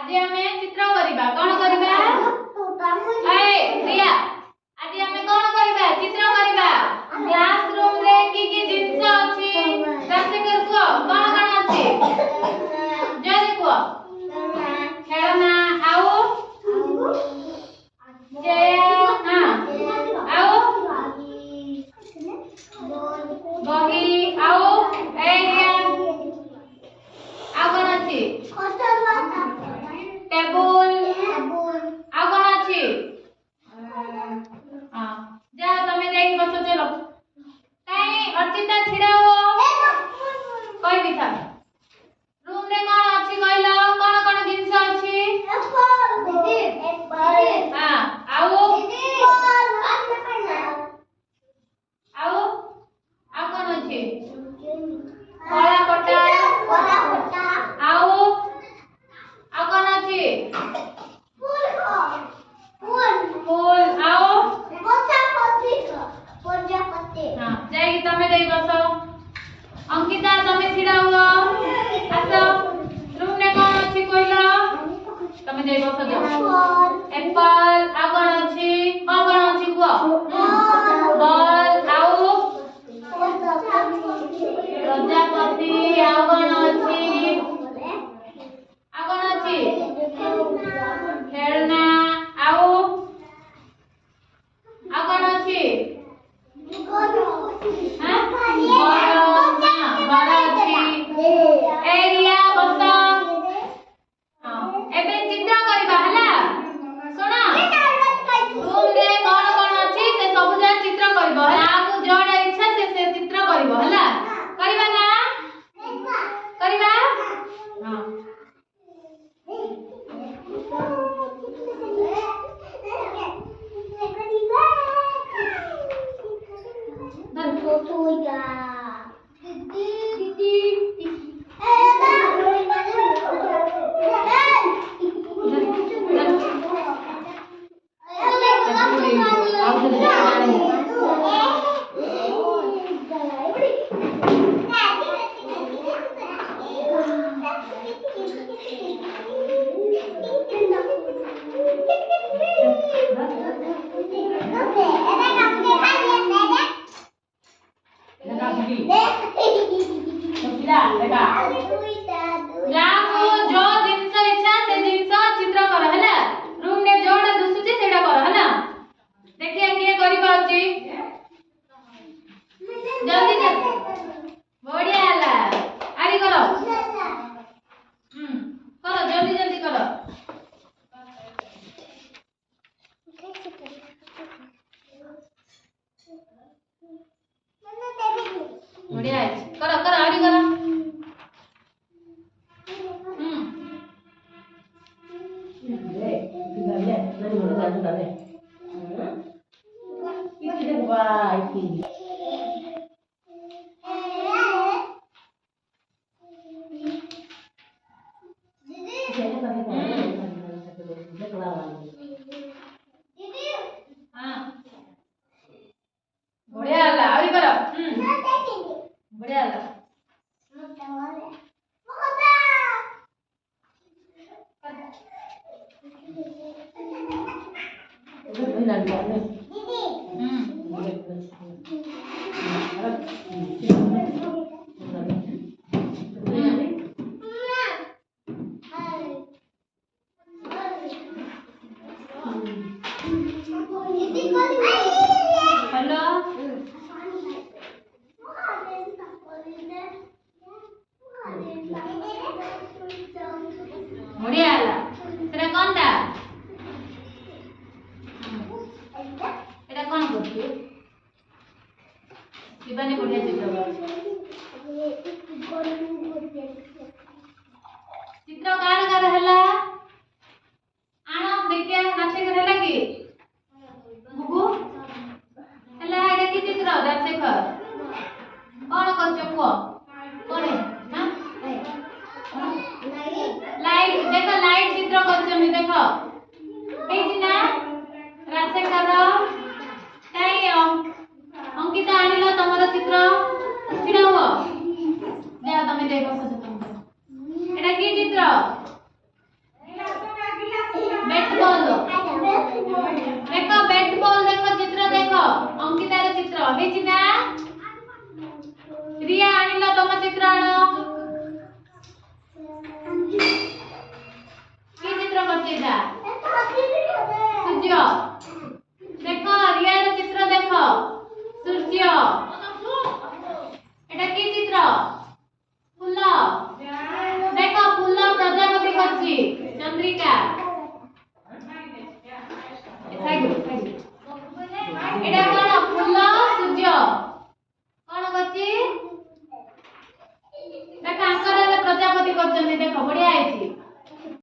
आज आमे चित्र करिबा कोन करिबा ए रिया आज आमे कोन करिबा चित्र करिबा क्लासरूम रे की जिंस अछि राजशेखर को कोन कोन अछि जय को खेलना आओ जय हां आओ बही आओ ए रिया आगन अछि टेबल आगन अछि हां जाओ तमे जाई बसो चलो काई अर्चिता छिड़ा हो कोई भी था रूम रे कोन अछि कहलो कोन कोन जिंस अछि एप्पल हां आओ आओ आगन अछि कला पट्टा आओ आगन अछि फूल आओ हां जाई तमे जाई बसो अंकिता तमे छिड़ा हुआ आसो रूम रे कोन अछि कहलो तमे जाई बसो जाओ एप्पल आगन अछि कोन अछि को बॉल आओ प्रजापति आगन अछि आगन अछि खेलना आओ आगन अछि हां बड़ा अछि एरिया बस हां एबे चित्र करिबा हला सुनो रूम रे कोन कोन अछि से सब जा चित्र करिबो आपको जोड़ा इच्छा से चित्र करिबो हला करिबा ना करिबा हां जो जिंस इच्छा से जिंस चित्र कर हला रूम ने जोड़ा दुसुची सेटा कर हला देखिए के करि पाउची जल्दी जल्दी बढ़िया हला आरी करो करो जल्दी जल्दी करो बढ़िया है करो करो आरी करो बढ़िया हला आरी करो बढ़िया हला हेलो बढ़िया हला तेरा कौन था एटा कौन करती शिवानी बढ़िया चित्र